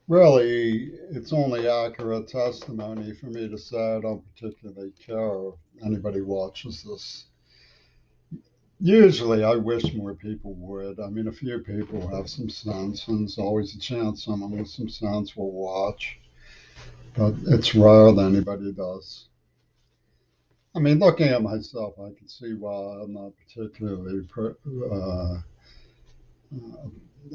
Really, it's only accurate testimony for me to say I don't particularly care if anybody watches this. Usually, I wish more people would. I mean, a few people have some sense, and there's always a chance someone with some sense will watch, but it's rare that anybody does. I mean, looking at myself, I can see why I'm not particularly,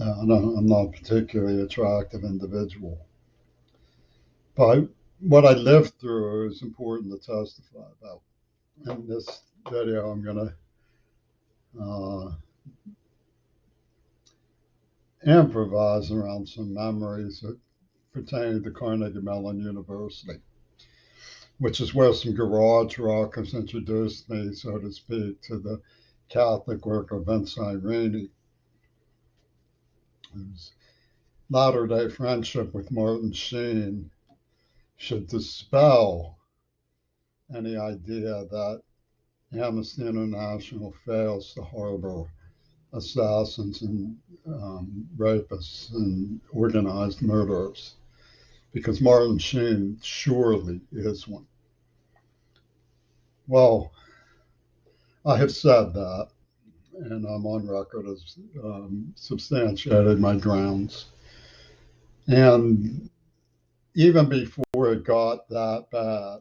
I'm not a particularly attractive individual. But what I lived through is important to testify about. In this video, I'm going to improvise around some memories that pertain to Carnegie Mellon University, which is where some garage rockers introduced me, so to speak, to the Catholic work of Eirene, whose latter day friendship with Martin Sheen should dispel any idea that Amnesty International fails to harbor assassins and rapists and organized murderers, because Martin Sheen surely is one. Well, I have said that, and I'm on record as substantiated my grounds. And even before it got that bad,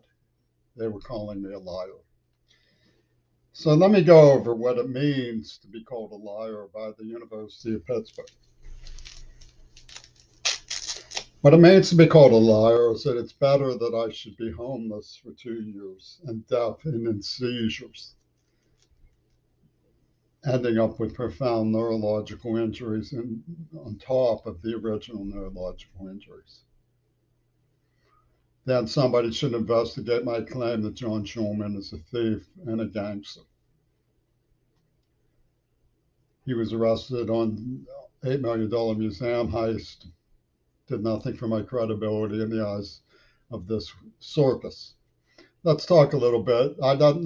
they were calling me a liar. So let me go over what it means to be called a liar by the University of Pittsburgh. What it means to be called a liar is that it's better that I should be homeless for 2 years and deaf and in seizures, ending up with profound neurological injuries and on top of the original neurological injuries. Then somebody should investigate my claim that John Schulman is a thief and a gangster. He was arrested on $8 million museum heist, did nothing for my credibility in the eyes of this circus. Let's talk a little bit. I don't.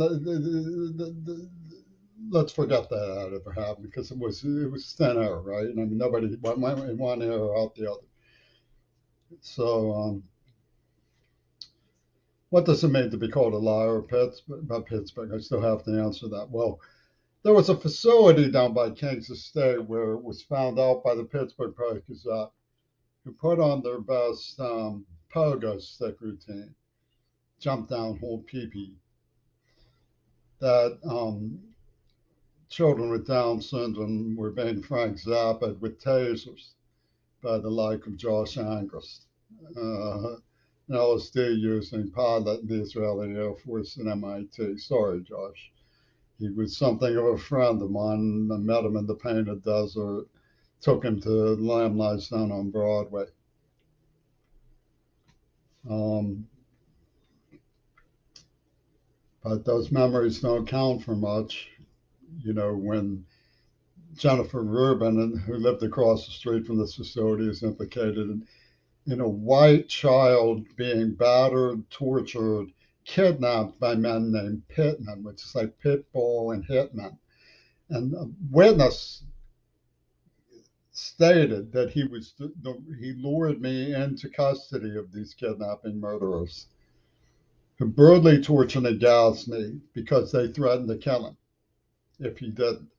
Let's forget that ever happened, because it was thin air, right? And I mean, nobody went in one ear or out the other. So, what does it mean to be called a liar about Pittsburgh? I still have to answer that. Well, there was a facility down by Kings Estate where it was found out by the Pittsburgh Press Gazette, who put on their best pogo stick routine, jump down, hold pee-pee, that children with Down syndrome were being Frank Zappa with tasers by the like of Josh Angrist, an LSD using pilot in the Israeli Air Force and MIT. Sorry, Josh. He was something of a friend of mine. I met him in the Painted Desert, took him to Lamb Lies Down on Broadway. Um, but those memories don't count for much, when Jennifer Rubin, who lived across the street from this facility, is implicated in a white child being battered, tortured, kidnapped by men named Pitmen, which is like Pitbull and Hitman. And a witness stated that he lured me into custody of these kidnapping murderers, who brutally tortured and gassed me because they threatened to kill him if he didn't.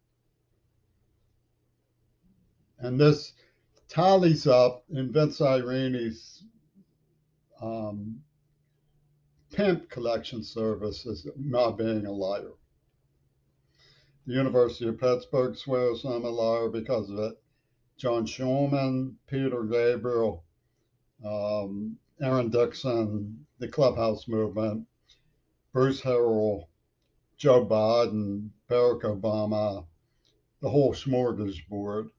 And this tallies up in Vince Irene's um, pimp collection service as not being a liar. The University of Pittsburgh swears I'm a liar because of it. John Schulman, Peter Gabriel, Aaron Dixon, the Clubhouse Movement, Bruce Harrell, Joe Biden, Barack Obama, the whole smorgasbord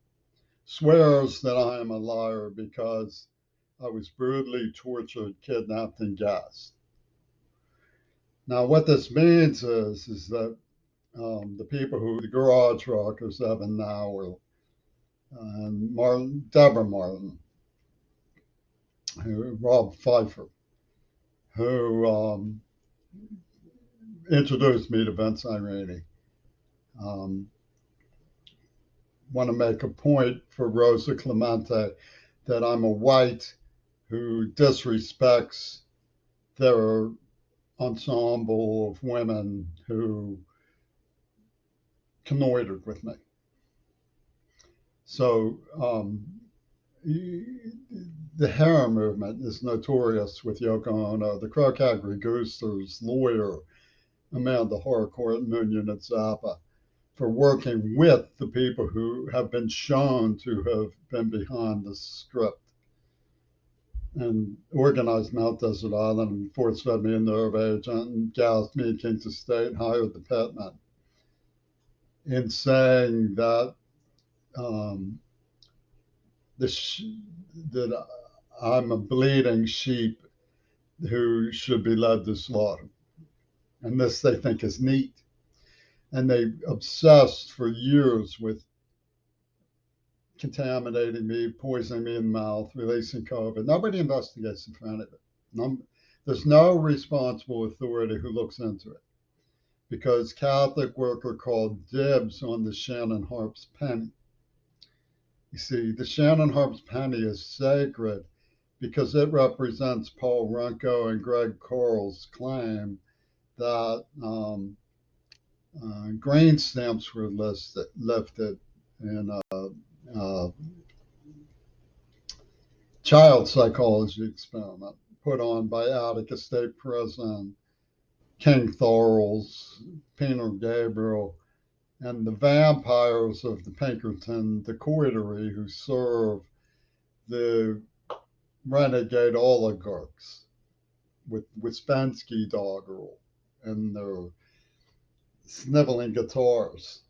swears that I am a liar because I was brutally tortured, kidnapped, and gassed. Now, what this means is that the people the garage rockers, Evan Nauer and Deborah Martin, Rob Pfeiffer, who introduced me to Vince Irene, want to make a point for Rosa Clemente that I'm a white who disrespects their ensemble of women who connoitered with me. So the harem movement is notorious with Yoko Ono. The Crocagri Goosters lawyer, Amanda Harcourt, Noonan and Zappa, for working with the people who have been shown to have been behind the script and organized Mount Desert Island and force fed me a nerve agent and gassed me in Kings of State and hired the pitmen in saying that um, that I'm a bleeding sheep who should be led to slaughter. And this they think is neat. And they obsessed for years with contaminating me, poisoning me in the mouth, releasing COVID. Nobody investigates in front of it. There's no responsible authority who looks into it because Catholic worker called dibs on the Shannon Harp's penny. You see, the Shannon Harp's penny is sacred because it represents Paul Runco and Greg Coral's claim that grain stamps were lifted in a child psychology experiment put on by Attica State Prison, King Thorals, Peter Gabriel, and the vampires of the Pinkerton decoitery who serve the renegade oligarchs with Wispensky doggerel and their sniveling guitars.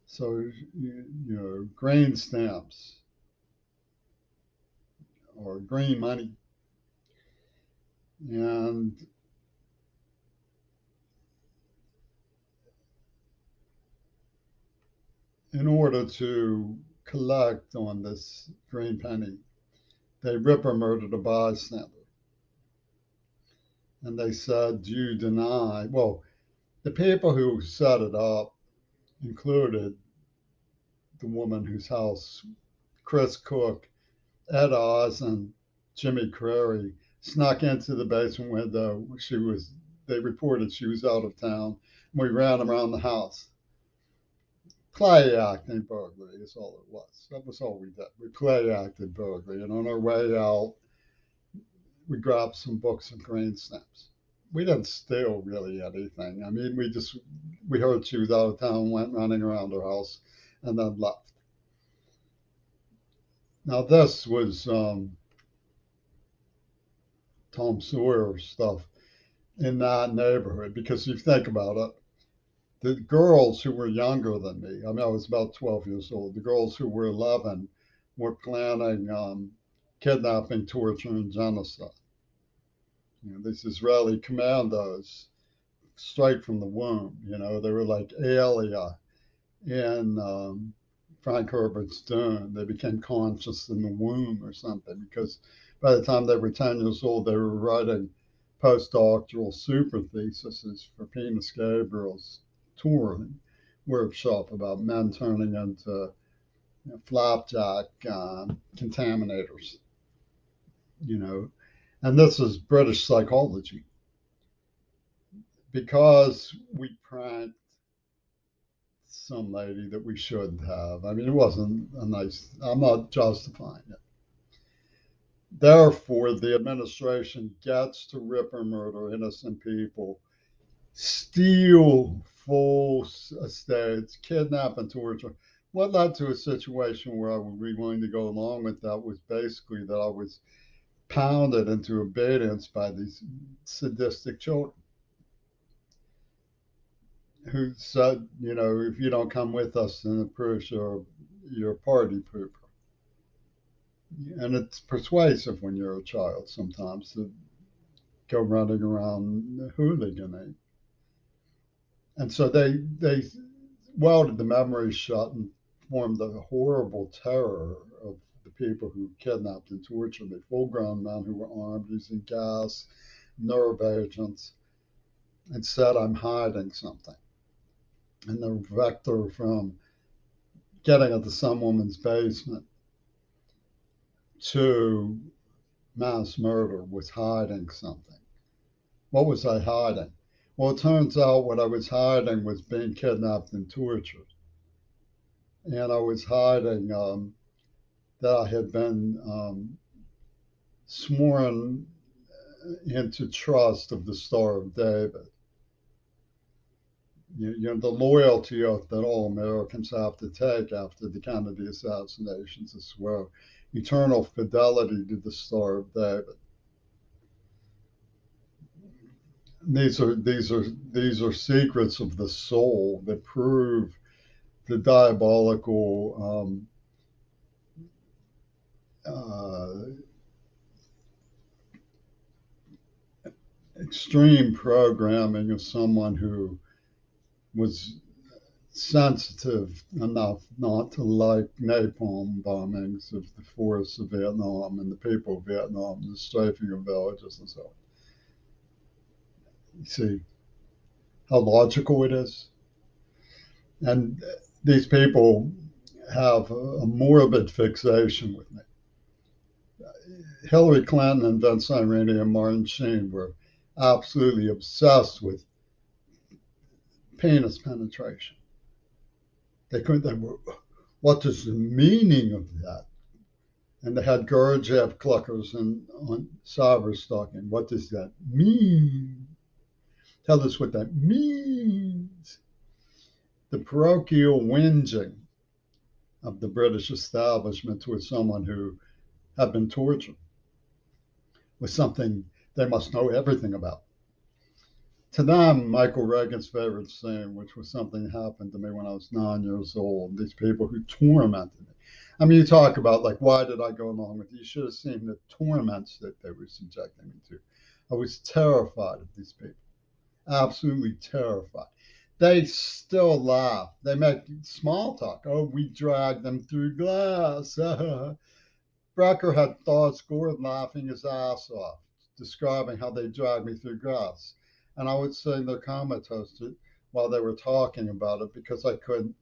So, grain stamps or green money. And in order to collect on this green penny, they Ripper murdered a bystander. And they said, do you deny? Well, the people who set it up included the woman whose house Chris Cook, Ed Oz, and Jimmy Crary snuck into the basement window. They reported she was out of town. And we ran around the house. Play acting burglary is all it was. That was all we did. We play acted burglary. And on our way out, we grabbed some books and grain stamps. We didn't steal really anything. I mean, we heard she was out of town, went running around her house, and then left. Now, this was Tom Sawyer stuff in that neighborhood because you think about it, the girls who were younger than me, I mean, I was about 12 years old, the girls who were 11 were planning kidnapping, torture, and genocide. These Israeli commandos straight from the womb, they were like Alia in Frank Herbert's Dune. They became conscious in the womb or something because by the time they were 10 years old, they were writing postdoctoral super theses for Penis Gabriel's touring workshop about men turning into flapjack contaminators, and this is British psychology because we pranked some lady that we shouldn't have. I mean, it wasn't a nice, I'm not justifying it. Therefore, the administration gets to rip or murder innocent people, steal full estates, kidnap and torture. What led to a situation where I would be willing to go along with that was basically that I was pounded into obedience by these sadistic children who said, if you don't come with us, then it proves you're a party pooper. And it's persuasive when you're a child sometimes to go running around hooliganing. And so they welded the memories shut and formed the horrible terror of the people who kidnapped and tortured me, full-grown men who were armed using gas, nerve agents, and said I'm hiding something. And the vector from getting into some woman's basement to mass murder was hiding something. What was I hiding? Well, it turns out what I was hiding was being kidnapped and tortured. And I was hiding that I had been sworn into trust of the Star of David. The loyalty oath that all Americans have to take after the Kennedy assassinations is swear eternal fidelity to the Star of David. These are secrets of the soul that prove the diabolical extreme programming of someone who was sensitive enough not to like napalm bombings of the forests of Vietnam and the people of Vietnam, the strafing of villages and so on. You see how logical it is? And these people have a morbid fixation with me. Hillary Clinton and Vince Eirene and Martin Sheen were absolutely obsessed with penis penetration. They were, what is the meaning of that? And they had Gurdjieff clickers on cyber stalking. What does that mean? Tell us what that means. The parochial whinging of the British establishment towards someone who had been tortured was something they must know everything about. To them, Michael Reagan's favorite scene, which was something that happened to me when I was 9 years old, these people who tormented me. I mean, you talk about, like, why did I go along with it? You should have seen the torments that they were subjecting me to. I was terrified of these people, absolutely terrified. They still laugh. They make small talk. Oh, we dragged them through glass. Brecker had thoughts Gord laughing his ass off, describing how they dragged me through grass. And I would say they're comatose while they were talking about it because I couldn't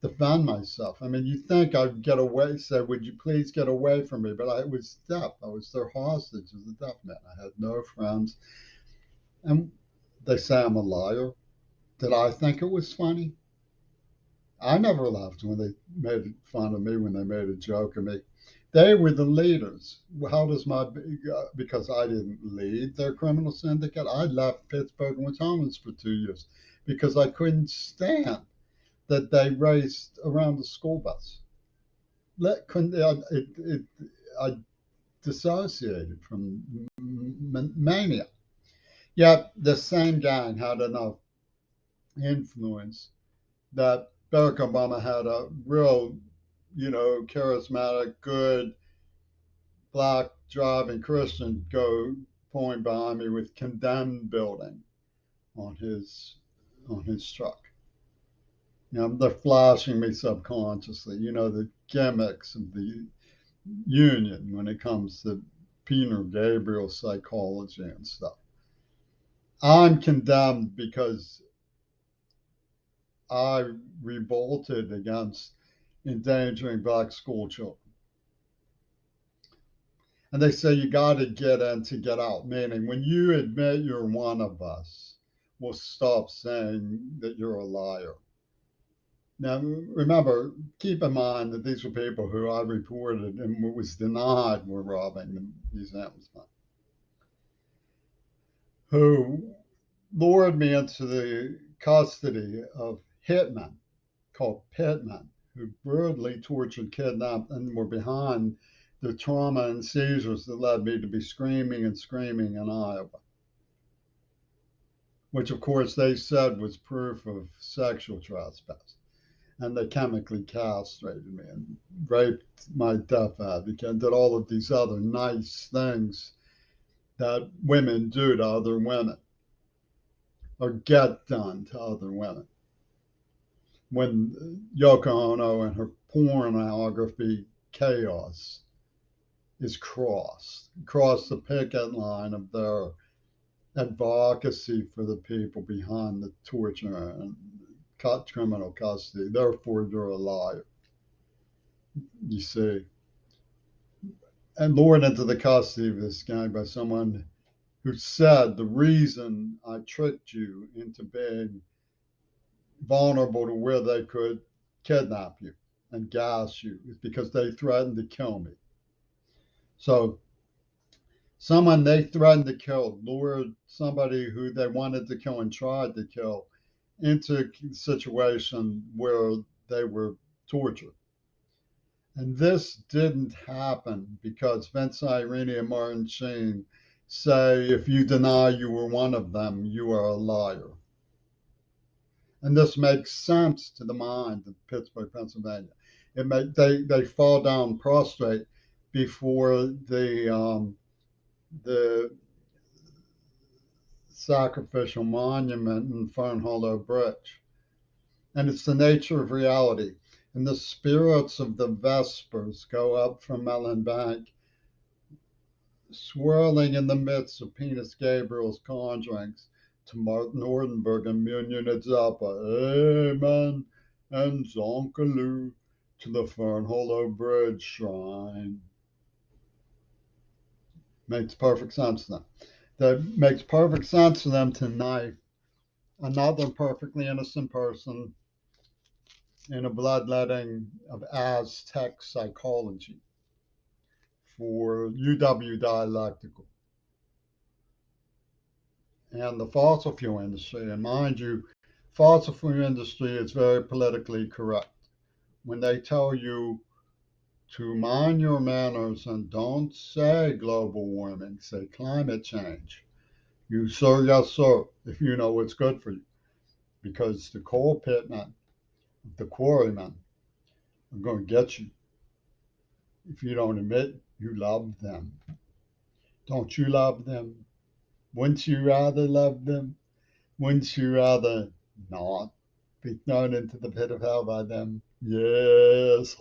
defend myself. I mean, you think I'd get away, say, would you please get away from me? But I was deaf. I was their hostage as a deaf man. I had no friends. And they say I'm a liar. Did I think it was funny? I never laughed when they made fun of me, when they made a joke of me. They were the leaders. How does because I didn't lead their criminal syndicate, I left Pittsburgh and was homeless for 2 years because I couldn't stand that they raced around the school bus. I dissociated from mania. Yet the same gang had enough influence that Barack Obama had a real, charismatic, good black driving Christian go pulling behind me with condemned building on his truck. They're flashing me subconsciously, the gimmicks of the union when it comes to Peter Gabriel psychology and stuff. I'm condemned because I revolted against endangering black school children. And they say you got to get in to get out, meaning when you admit you're one of us, we'll stop saying that you're a liar. Now, remember, keep in mind that these were people who I reported and was denied were robbing the museum's money, who lured me into the custody of hitmen called pitmen, who brutally tortured, kidnapped, and were behind the trauma and seizures that led me to be screaming and screaming in Iowa, which of course they said was proof of sexual trespass. And they chemically castrated me and raped my deaf advocate and did all of these other nice things that women do to other women or get done to other women. When Yoko Ono and her pornography chaos is crossed the picket line of their advocacy for the people behind the torture and criminal custody. Therefore, you're a liar. You see, and lured into the custody of this guy by someone who said the reason I tricked you into being vulnerable to where they could kidnap you and gas you is because they threatened to kill me. So someone they threatened to kill lured somebody who they wanted to kill and tried to kill into a situation where they were tortured. And this didn't happen because Vince, Irene, and Martin Sheen say if you deny you were one of them, you are a liar. And this makes sense to the mind of Pittsburgh, Pennsylvania. They fall down prostrate before the sacrificial monument in Fernhollow Bridge. And it's the nature of reality. And the spirits of the Vespers go up from Mellon Bank, swirling in the midst of Penis Gabriel's conjurings to Martin Ordenberg and Munion et Zappa. Amen. And Zonkaloo to the Fernhollow Bridge Shrine. Makes perfect sense to them. That makes perfect sense to them tonight. Another perfectly innocent person in a bloodletting of Aztec psychology for UW Dialectical and the fossil fuel industry. And mind you, fossil fuel industry is very politically correct. When they tell you to mind your manners and don't say global warming, say climate change. You, sir, yes, sir, if you know what's good for you. Because the coal pitmen, the quarrymen, are going to get you if you don't admit you love them. Don't you love them? Wouldn't you rather love them? Wouldn't you rather not be thrown into the pit of hell by them? Yes.